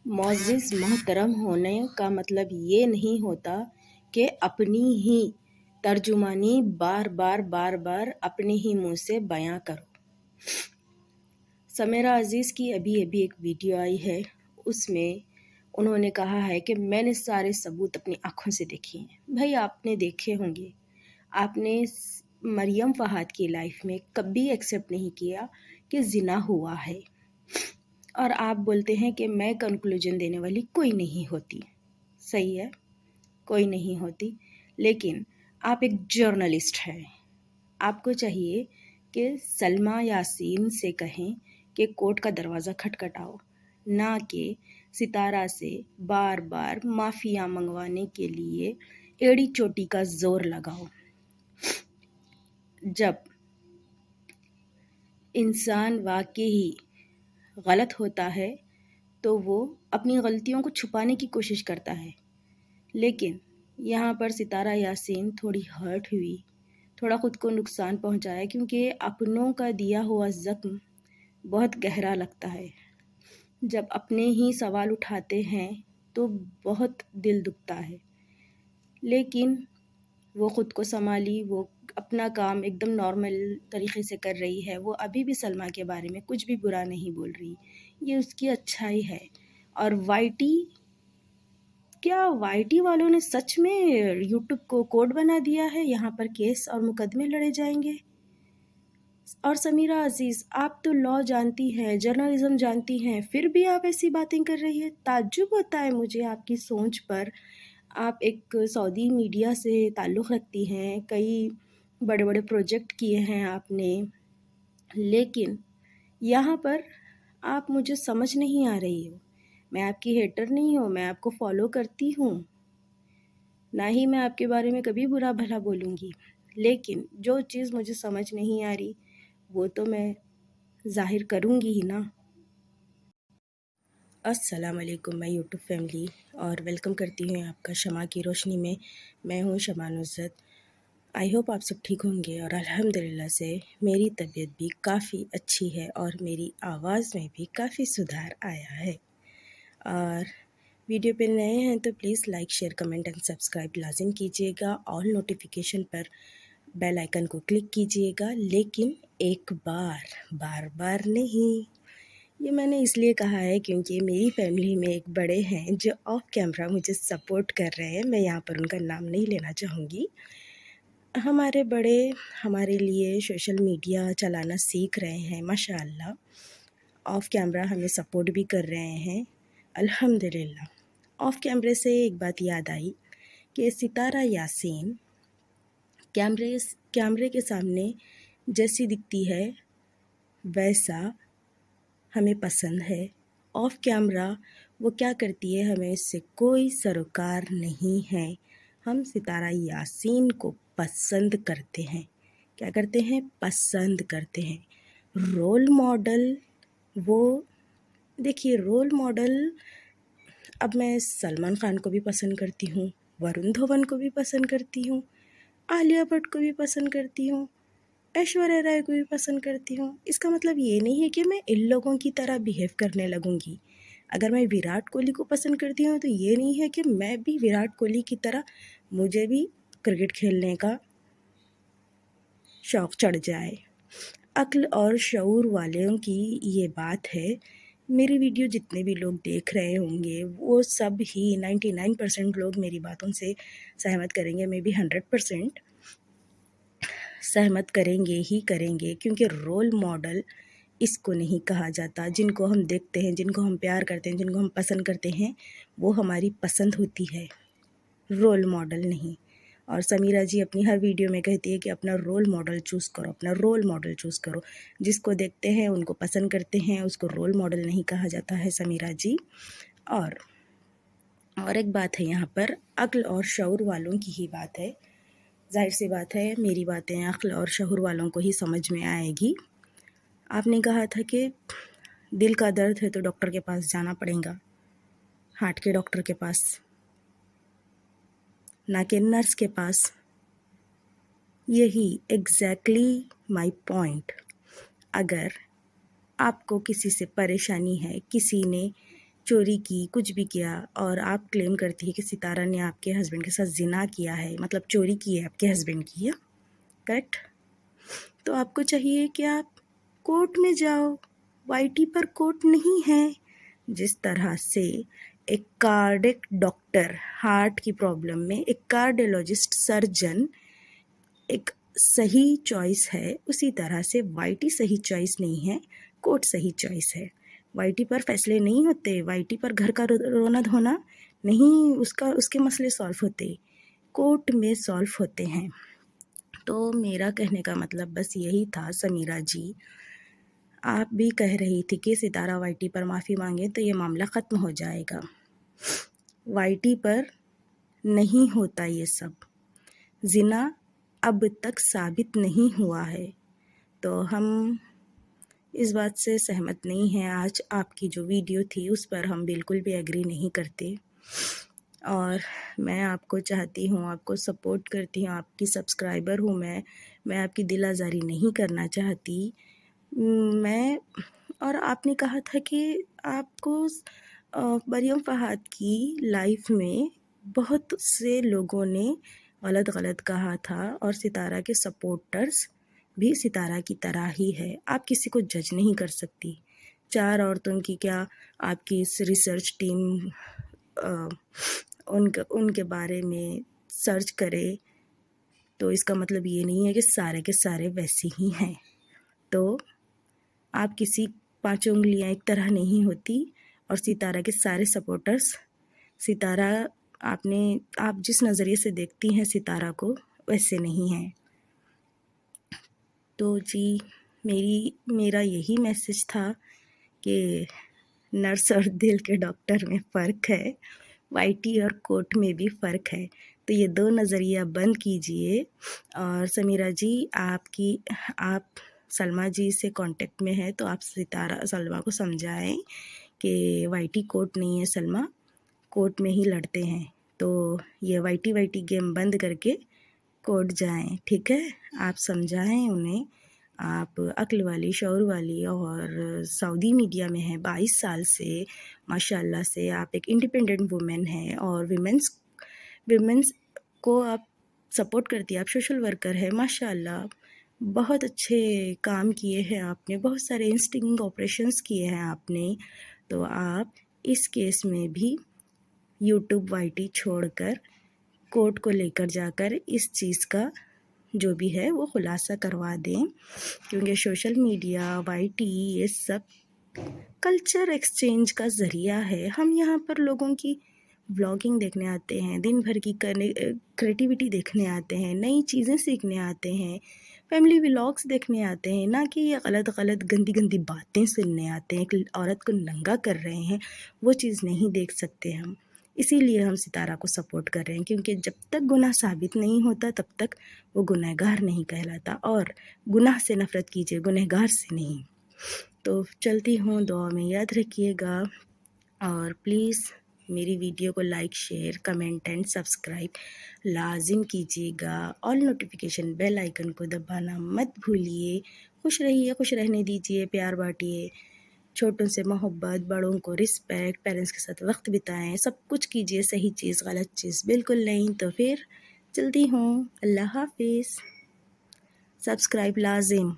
معزز محترم ہونے کا مطلب یہ نہیں ہوتا کہ اپنی ہی ترجمانی بار بار اپنے ہی منہ سے بیاں کرو۔ سمیرہ عزیز کی ابھی ایک ویڈیو آئی ہے، اس میں انہوں نے کہا ہے کہ میں نے سارے ثبوت اپنی آنکھوں سے دیکھے ہیں۔ بھائی آپ نے دیکھے ہوں گے، آپ نے مریم فہد کی لائف میں کبھی ایکسیپٹ نہیں کیا کہ زنا ہوا ہے، اور آپ بولتے ہیں کہ میں کنکلوژن دینے والی کوئی نہیں ہوتی۔ صحیح ہے، کوئی نہیں ہوتی، لیکن آپ ایک جرنلسٹ ہیں۔ آپ کو چاہیے کہ سلمیٰ یاسین سے کہیں کہ کورٹ کا دروازہ کھٹکھٹاؤ، نہ کہ ستارہ سے بار معافیاں منگوانے کے لیے ایڑی چوٹی کا زور لگاؤ۔ جب انسان واقعی غلط ہوتا ہے تو وہ اپنی غلطیوں کو چھپانے کی کوشش کرتا ہے، لیکن یہاں پر ستارہ یاسین تھوڑی ہرٹ ہوئی، تھوڑا خود کو نقصان پہنچایا، کیونکہ اپنوں کا دیا ہوا زخم بہت گہرا لگتا ہے۔ جب اپنے ہی سوال اٹھاتے ہیں تو بہت دل دکھتا ہے، لیکن وہ خود کو سنبھالی، وہ اپنا کام ایک دم نارمل طریقے سے کر رہی ہے۔ وہ ابھی بھی سلمیٰ کے بارے میں کچھ بھی برا نہیں بول رہی، یہ اس کی اچھائی ہے۔ اور وائی ٹی والوں نے سچ میں یوٹیوب کو کوڈ بنا دیا ہے؟ یہاں پر کیس اور مقدمے لڑے جائیں گے؟ اور سمیرہ عزیز، آپ تو لاء جانتی ہیں، جرنلزم جانتی ہیں، پھر بھی آپ ایسی باتیں کر رہی ہیں۔ تعجب ہوتا ہے مجھے آپ کی سوچ پر۔ آپ ایک سعودی میڈیا سے تعلق رکھتی ہیں، کئی بڑے پروجیکٹ کیے ہیں آپ نے، لیکن یہاں پر آپ مجھے سمجھ نہیں آ رہی ہو۔ میں آپ کی ہیٹر نہیں ہوں، میں آپ کو فالو کرتی ہوں، نہ ہی میں آپ کے بارے میں کبھی برا بھلا بولوں گی، لیکن جو چیز مجھے سمجھ نہیں آ رہی وہ تو میں ظاہر کروں گی ہی نا۔ السلام علیکم میں یوٹیوب فیملی، اور ویلکم کرتی ہوں آپ کا شمع کی روشنی میں۔ میں ہوں شمع نصرت۔ آئی ہوپ آپ سب ٹھیک ہوں گے، اور الحمدللہ سے میری طبیعت بھی کافی اچھی ہے اور میری آواز میں بھی کافی سدھار آیا ہے۔ اور ویڈیو پہ نئے ہیں تو please like, share, comment and subscribe لازم کیجیے گا، آل نوٹیفیکیشن پر بیل آئیکن کو کلک کیجیے گا، لیکن ایک بار نہیں۔ یہ میں نے اس لیے کہا ہے کیونکہ میری فیملی میں ایک بڑے ہیں جو آف کیمرہ مجھے سپورٹ کر رہے ہیں۔ میں یہاں پر ان کا نام نہیں لینا چاہوں گی۔ ہمارے بڑے ہمارے لیے سوشل میڈیا چلانا سیکھ رہے ہیں، ماشاءاللہ۔ آف کیمرہ ہمیں سپورٹ بھی کر رہے ہیں، الحمدللہ۔ آف کیمرے سے ایک بات یاد آئی کہ ستارہ یاسین کیمرے کے سامنے جیسی دکھتی ہے ویسا ہمیں پسند ہے۔ آف کیمرہ وہ کیا کرتی ہے ہمیں اس سے کوئی سروکار نہیں ہے۔ ہم ستارہ یاسین کو پسند کرتے ہیں۔ کیا کرتے ہیں؟ پسند کرتے ہیں۔ رول ماڈل، وہ دیکھیے رول ماڈل، اب میں سلمان خان کو بھی پسند کرتی ہوں، ورن دھون کو بھی پسند کرتی ہوں، عالیہ بھٹ کو بھی پسند کرتی ہوں، ایشوریہ رائے کو بھی پسند کرتی ہوں۔ اس کا مطلب یہ نہیں ہے کہ میں ان لوگوں کی طرح بیہیو کرنے لگوں گی۔ اگر میں وراٹ کوہلی کو پسند کرتی ہوں تو یہ نہیں ہے کہ میں بھی وراٹ کوہلی کی طرح مجھے بھی کرکٹ کھیلنے کا شوق چڑھ جائے۔ عقل اور شعور والوں کی یہ بات ہے۔ میری ویڈیو جتنے بھی لوگ دیکھ رہے ہوں گے وہ سب ہی 99% لوگ میری باتوں سے سہمت کریں گے، میں بھی 100% سہمت کریں گے، کیونکہ رول ماڈل اس کو نہیں کہا جاتا۔ جن کو ہم دیکھتے ہیں، جن کو ہم پیار کرتے ہیں، جن کو ہم پسند کرتے ہیں، وہ ہماری پسند ہوتی ہے، رول ماڈل نہیں۔ اور سمیرہ جی اپنی ہر ویڈیو میں کہتی ہے کہ اپنا رول ماڈل چوز کرو، اپنا رول ماڈل چوز کرو۔ جس کو دیکھتے ہیں، ان کو پسند کرتے ہیں، اس کو رول ماڈل نہیں کہا جاتا ہے سمیرہ جی۔ اور ایک بات ہے، یہاں پر عقل اور شعور والوں کی ہی بات ہے۔ ظاہر سی بات ہے میری باتیں عقل اور شعور والوں کو ہی سمجھ میں آئے گی۔ آپ نے کہا تھا کہ دل کا درد ہے تو ڈاکٹر کے پاس جانا پڑے گا، ہارٹ کے ڈاکٹر کے پاس، نہ کہ نرس کے پاس۔ یہی ایگزیکٹلی مائی پوائنٹ۔ اگر آپ کو کسی سے پریشانی ہے، کسی نے چوری کی، کچھ بھی کیا، اور آپ کلیم کرتی ہے کہ ستارہ نے آپ کے ہسبینڈ کے ساتھ زنا کیا ہے، مطلب چوری کی ہے آپ کے ہسبینڈ کی، کریکٹ؟ تو آپ کو چاہیے کہ آپ کورٹ میں جاؤ، وائی ٹی پر کورٹ نہیں ہے۔ جس طرح سے ایک کارڈک ڈاکٹر ہارٹ کی پرابلم میں ایک کارڈیولوجسٹ سرجن ایک صحیح چوائس ہے، اسی طرح سے وائی ٹی صحیح چوائس نہیں ہے، کورٹ صحیح چوائس ہے۔ وائی ٹی پر فیصلے نہیں ہوتے، وائی ٹی پر گھر کا رونا دھونا نہیں، اس کے مسئلے سالو ہوتے، کورٹ میں سالو ہوتے ہیں۔ تو میرا کہنے کا مطلب بس یہی تھا سمیرہ جی، آپ بھی کہہ رہی تھی کہ ستارہ وائی ٹی پر معافی مانگے تو یہ معاملہ ختم ہو جائے گا۔ وائی ٹی پر نہیں ہوتا یہ سب، زنا اب تک ثابت نہیں ہوا ہے، تو ہم اس بات سے سہمت نہیں ہیں۔ آج آپ کی جو ویڈیو تھی اس پر ہم بالکل بھی ایگری نہیں کرتے، اور میں آپ کو چاہتی ہوں، آپ کو سپورٹ کرتی ہوں، آپ کی سبسکرائبر ہوں میں آپ کی دل آزاری نہیں کرنا چاہتی۔ اور آپ نے کہا تھا کہ آپ کو مریم فہد کی لائف میں بہت سے لوگوں نے غلط کہا تھا، اور ستارہ کے سپورٹرز بھی ستارہ کی طرح ہی ہے، آپ کسی کو جج نہیں کر سکتی۔ 4 عورتوں کی کیا آپ کی اس ریسرچ ٹیم ان کے بارے میں سرچ کرے تو اس کا مطلب یہ نہیں ہے کہ سارے کے سارے ویسے ہی ہیں۔ تو آپ کسی 5 انگلیاں ایک طرح نہیں ہوتی، اور ستارہ کے سارے سپورٹرز ستارہ آپ جس نظریے سے دیکھتی ہیں ستارہ کو ویسے نہیں ہیں۔ تو جی میرا یہی میسج تھا کہ نرس اور دل کے ڈاکٹر میں فرق ہے، وائی ٹی اور کورٹ میں بھی فرق ہے، تو یہ 2 نظریہ بند کیجئے۔ اور سمیرہ جی، آپ سلمیٰ جی سے کانٹیکٹ میں ہے تو آپ سلمیٰ کو سمجھائیں کہ وائی ٹی کورٹ نہیں ہے، سلمیٰ کورٹ میں ہی لڑتے ہیں، تو یہ وائی ٹی گیم بند کر کے کورٹ جائیں، ٹھیک ہے؟ آپ سمجھائیں انہیں، آپ عقل والی، شعور والی، اور سعودی میڈیا میں ہیں 22 سال سے، ماشاءاللہ سے آپ ایک انڈیپینڈنٹ وومن ہیں، اور ویمنس کو آپ سپورٹ کرتی ہیں، آپ سوشل ورکر ہیں، ماشاءاللہ بہت اچھے کام کیے ہیں آپ نے، بہت سارے انسٹنگ آپریشنز کیے ہیں آپ نے، تو آپ اس کیس میں بھی یوٹیوب وائی ٹی چھوڑ کر کورٹ کو لے کر جا کر اس چیز کا جو بھی ہے وہ خلاصہ کروا دیں، کیونکہ سوشل میڈیا، وائی ٹی، یہ سب کلچر ایکسچینج کا ذریعہ ہے۔ ہم یہاں پر لوگوں کی ولاگنگ دیکھنے آتے ہیں، دن بھر کی کریٹیوٹی دیکھنے آتے ہیں، نئی چیزیں سیکھنے آتے ہیں، فیملی ولاگس دیکھنے آتے ہیں، نہ کہ یہ غلط گندی باتیں سننے آتے ہیں، ایک عورت کو ننگا کر رہے ہیں، وہ چیز نہیں دیکھ سکتے ہم۔ اسی لیے ہم ستارہ کو سپورٹ کر رہے ہیں، کیونکہ جب تک گناہ ثابت نہیں ہوتا تب تک وہ گنہگار نہیں کہلاتا، اور گناہ سے نفرت کیجیے، گنہگار سے نہیں۔ تو چلتی ہوں، دعا میں یاد رکھیے گا، اور پلیز میری ویڈیو کو like, share, comment and subscribe لازم کیجیے گا، آل نوٹیفیکیشن بیل آئیکن کو دبانا مت بھولیے۔ خوش رہیے، خوش رہنے دیجیے، پیار بانٹیے، چھوٹوں سے محبت، بڑوں کو رسپیکٹ، پیرنٹس کے ساتھ وقت بتائیں، سب کچھ کیجیے، صحیح چیز غلط چیز بالکل نہیں۔ تو پھر چلتی ہوں، اللہ حافظ، سبسکرائب لازم۔